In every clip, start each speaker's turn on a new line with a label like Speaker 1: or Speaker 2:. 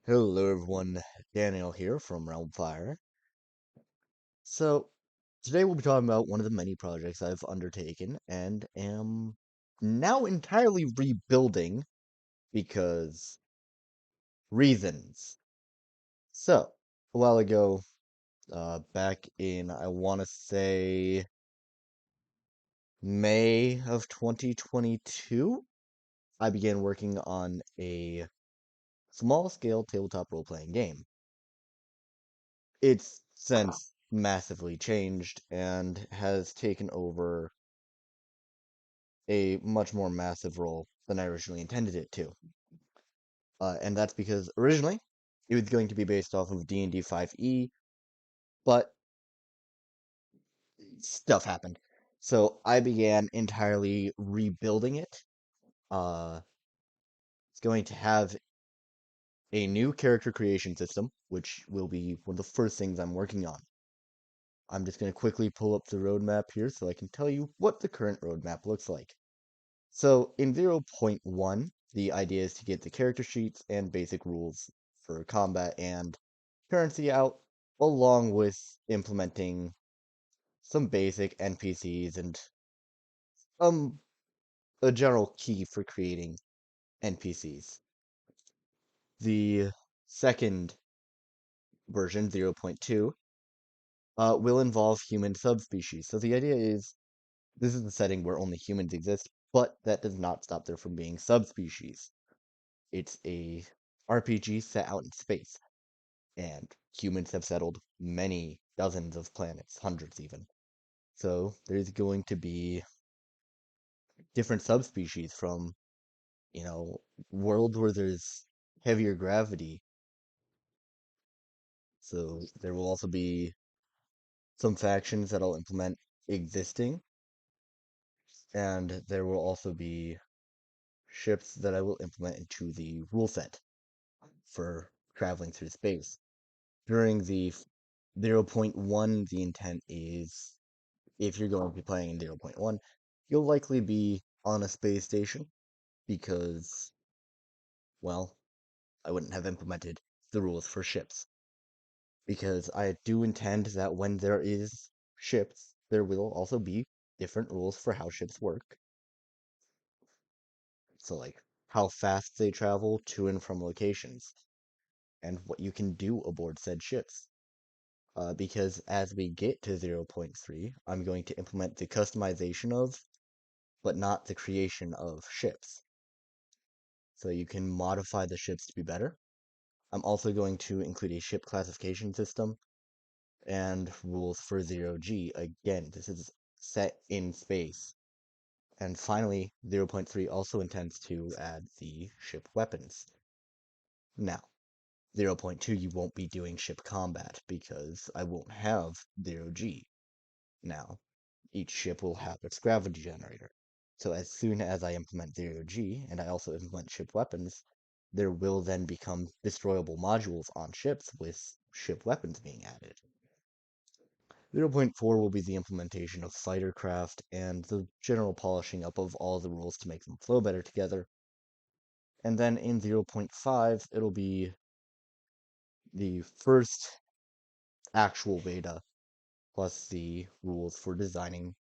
Speaker 1: Hello everyone, Daniel here from Realm Fire. So, today we'll be talking about one of the many projects I've undertaken and am now entirely rebuilding because reasons. So, a while ago, back in, I want to say, May of 2022, I began working on a small-scale tabletop role-playing game. It's since massively changed and has taken over a much more massive role than I originally intended it to. And that's because originally it was going to be based off of D&D 5e, but stuff happened. So I began entirely rebuilding it. It's going to have a new character creation system, which will be one of the first things I'm working on. I'm just going to quickly pull up the roadmap here so I can tell you what the current roadmap looks like. So in 0.1, the idea is to get the character sheets and basic rules for combat and currency out, along with implementing some basic NPCs and um a general key for creating NPCs. The second version, 0.2, will involve human subspecies. So the idea is this is the setting where only humans exist, but that does not stop there from being subspecies. It's a RPG set out in space, and humans have settled many dozens of planets, hundreds even. So there's going to be different subspecies from, you know, worlds where there's heavier gravity. So there will also be some factions that'll implement existing, and there will also be ships that I will implement into the rule set for traveling through space. During the 0.1, the intent is if you're going to be playing in 0.1, you'll likely be on a space station because, well, I wouldn't have implemented the rules for ships. Because I do intend that when there is ships, there will also be different rules for how ships work. So, like, how fast they travel to and from locations, and what you can do aboard said ships. Because as we get to 0.3, I'm going to implement the customization of, but not the creation of ships. So you can modify the ships to be better. I'm also going to include a ship classification system and rules for 0G. Again, this is set in space. And finally, 0.3 also intends to add the ship weapons. Now, 0.2, you won't be doing ship combat because I won't have 0G. Now, each ship will have its gravity generator. So as soon as I implement 0G, and I also implement ship weapons, there will then become destroyable modules on ships with ship weapons being added. 0.4 will be the implementation of fightercraft and the general polishing up of all the rules to make them flow better together. And then in 0.5, it'll be the first actual beta plus the rules for designing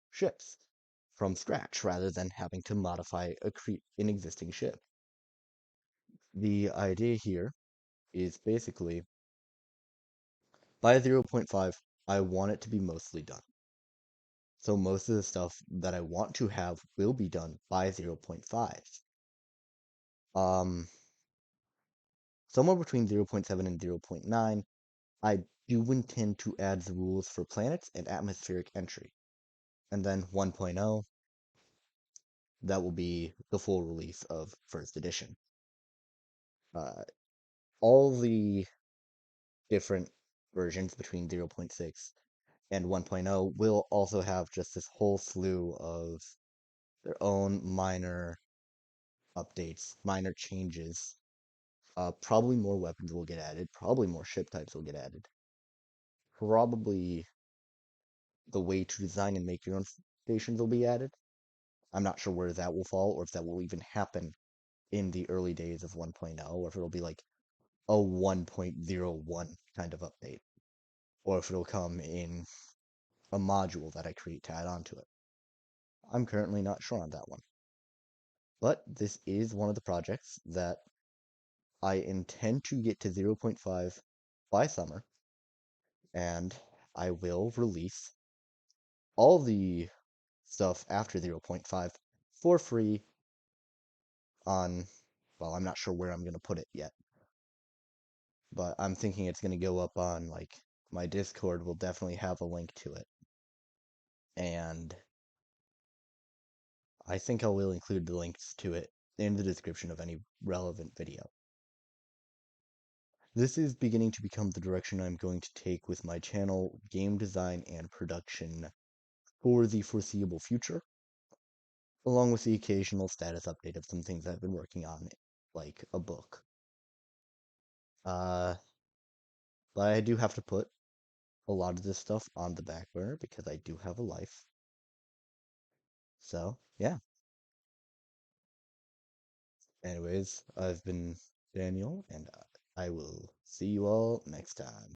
Speaker 1: ships from scratch rather than having to modify an existing ship. The idea here is basically by 0.5, I want it to be mostly done. So most of the stuff that I want to have will be done by 0.5. Um, Somewhere between 0.7 and 0.9, I do intend to add the rules for planets and atmospheric entry. And then 1.0, that will be the full release of first edition. Uh, all the different versions between 0.6 and 1.0 will also have just this whole slew of their own minor updates, minor changes. Probably more weapons will get added, probably more ship types will get added. Probably the way to design and make your own stations will be added. I'm not sure where that will fall or if that will even happen in the early days of 1.0 or if it'll be like a 1.01 kind of update, or if it'll come in a module that I create to add onto it. I'm currently not sure on that one. But this is one of the projects that I intend to get to 0.5 by summer, and I will release all the stuff after 0.5 for free on, well, I'm not sure where I'm going to put it yet, but I'm thinking it's going to go up on, like, my Discord will definitely have a link to it. And I think I will include the links to it in the description of any relevant video. This is beginning to become the direction I'm going to take with my channel, game design and production for the foreseeable future, along with the occasional status update of some things I've been working on, like a book. But I do have to put a lot of this stuff on the back burner because I do have a life. So, yeah. Anyways, I've been Daniel, and I will see you all next time.